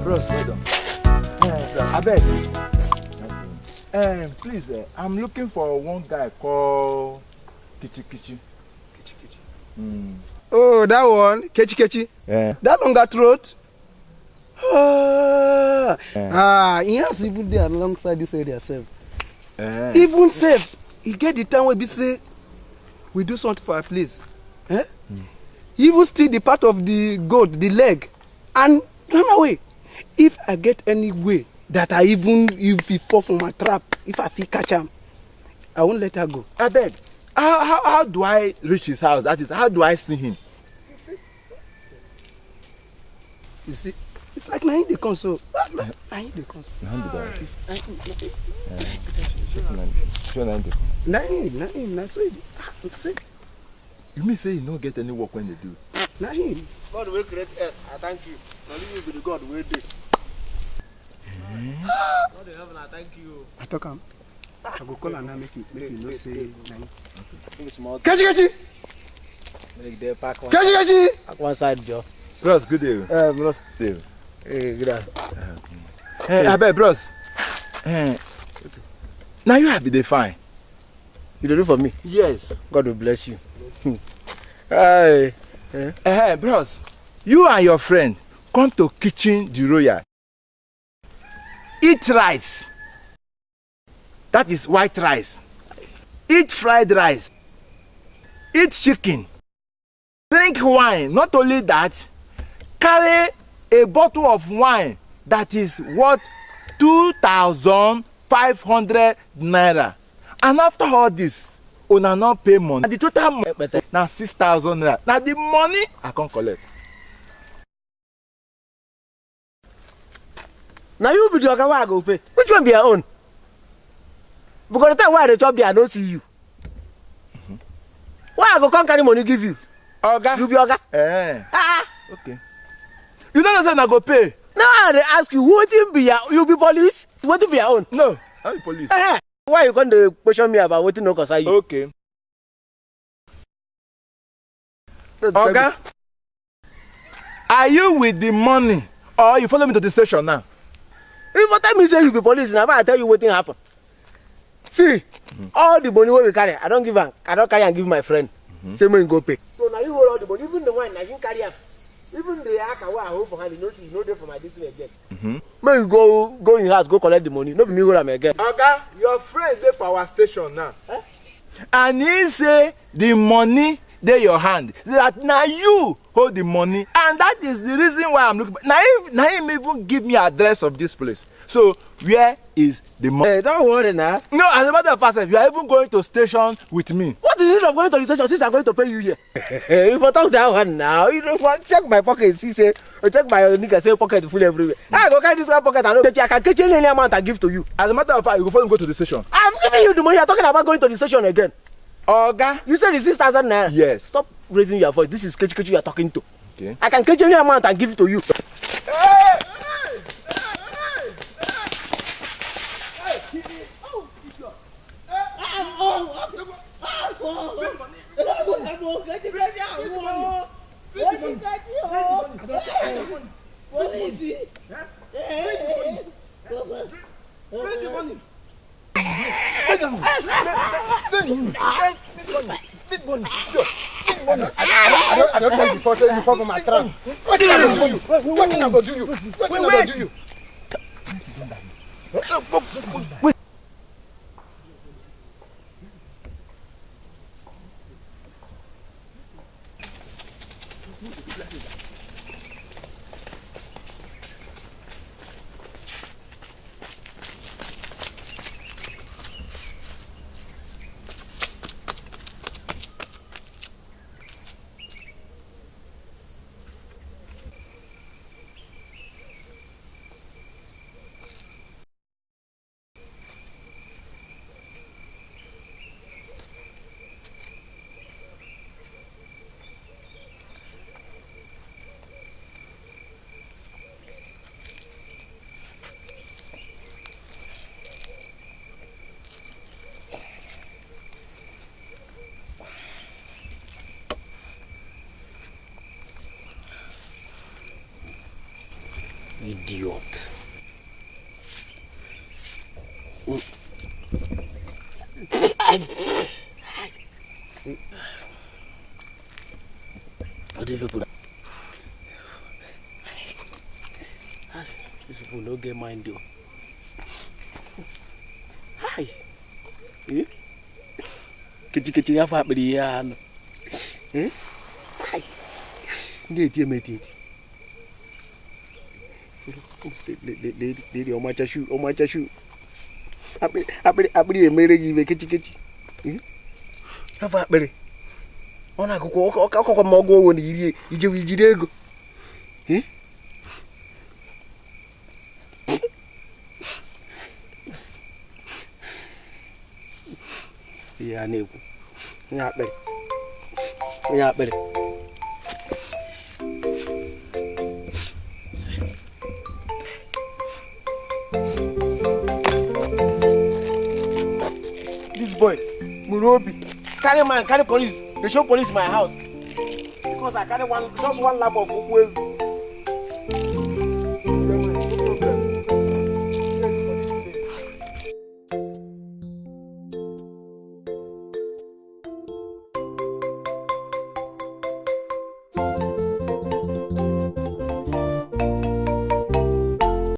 Bros, hold on. I beg. Please, I'm looking for one guy called Kichi. Oh, that one? Kechi. Yeah. That longer throat? He has even there alongside this area safe. Even safe. He get the time where we say, we do something for our place. He even steal the part of the goat, the leg, and run away. If I get any way that if he fall from my trap, if I feel catch him, I won't let her go. I beg. How do I reach his house? That is, how do I see him? You see, it's like Nahin the console. Nahin the console. Nahin. You mean say you don't get any work when they do? Nahin. God will create earth. I thank you. Only you be the God will do. God in heaven, I thank you. I talk him. I go call her now, make you no say Nahin. Kechi! Make the pack one. Kechi! Pack one side, Joe. Bros, good day. Bros. Day. Hey, good day. I beg, bros. Now you happy they fine. You do for me? Yes. God will bless you. Hi. Bros, you and your friend come to Kitchen the Royal. Eat rice. That is white rice. Eat fried rice. Eat chicken. Drink wine. Not only that, carry a bottle of wine that is worth 2,500 naira. And after all this, una not pay money. And the total money now 6,000 naira. Now the money I can't collect. Now you be the other one I go pay. Which one be your own? Because the time why I chop there, I don't see you. Why I go come carry money give you? Oga. You be Oga? Okay. You don't know say I go pay. Now I ask you, what be your, you be police? What be your own? No, I'm the police. Why you going to question me about what no concern you? Okay. Oga, are you with the money or you follow me to the station now? If you tell me say you be police now, I tell you what thing happen. See, all the money we carry, I don't carry and give my friend. Say me go pay. So now you hold all the money, even the wine, now you carry am. Even the aka wey I hold for hand, you know there for my destiny again. May you go in house, go collect the money. No be me hold am again. Oga, your friend dey for our station now. And he say the money dey your hand. That now you hold the money, and that is the reason why I'm looking. Now him even give me address of this place. So where is the money? Hey, don't worry now. No, as a matter of fact, you are even going to station with me. What is the need of going to the station since I'm going to pay you here? If I talk that one now, you know what? Check my pocket. See, say, check my nigga say pocket full everywhere. I go carry this pocket and I can catch any amount I give to you. As a matter of fact, you go first go to the station. I'm giving you the money. You're talking about going to the station again. Oga, you said it's 6,000 naira. Yes. Stop raising your voice. This is Kechi you are talking to. Okay. I can catch any amount and give it to you. I don't like the first you fall from my trap. What did I do you? What did I go do you? What did I go do you? Wait. idiot. These people don't get mind though. Hi. Kecil-kecil apa berian? Hi. Dia mati. Dia oma cashu. Apa dia meregi kecil-kecil? Apa beri? Ona aku mau go ni ije dego. Iya nih, nyap beri. This boy, Murobi, carry police. They show police my house because I carry just one lap of food.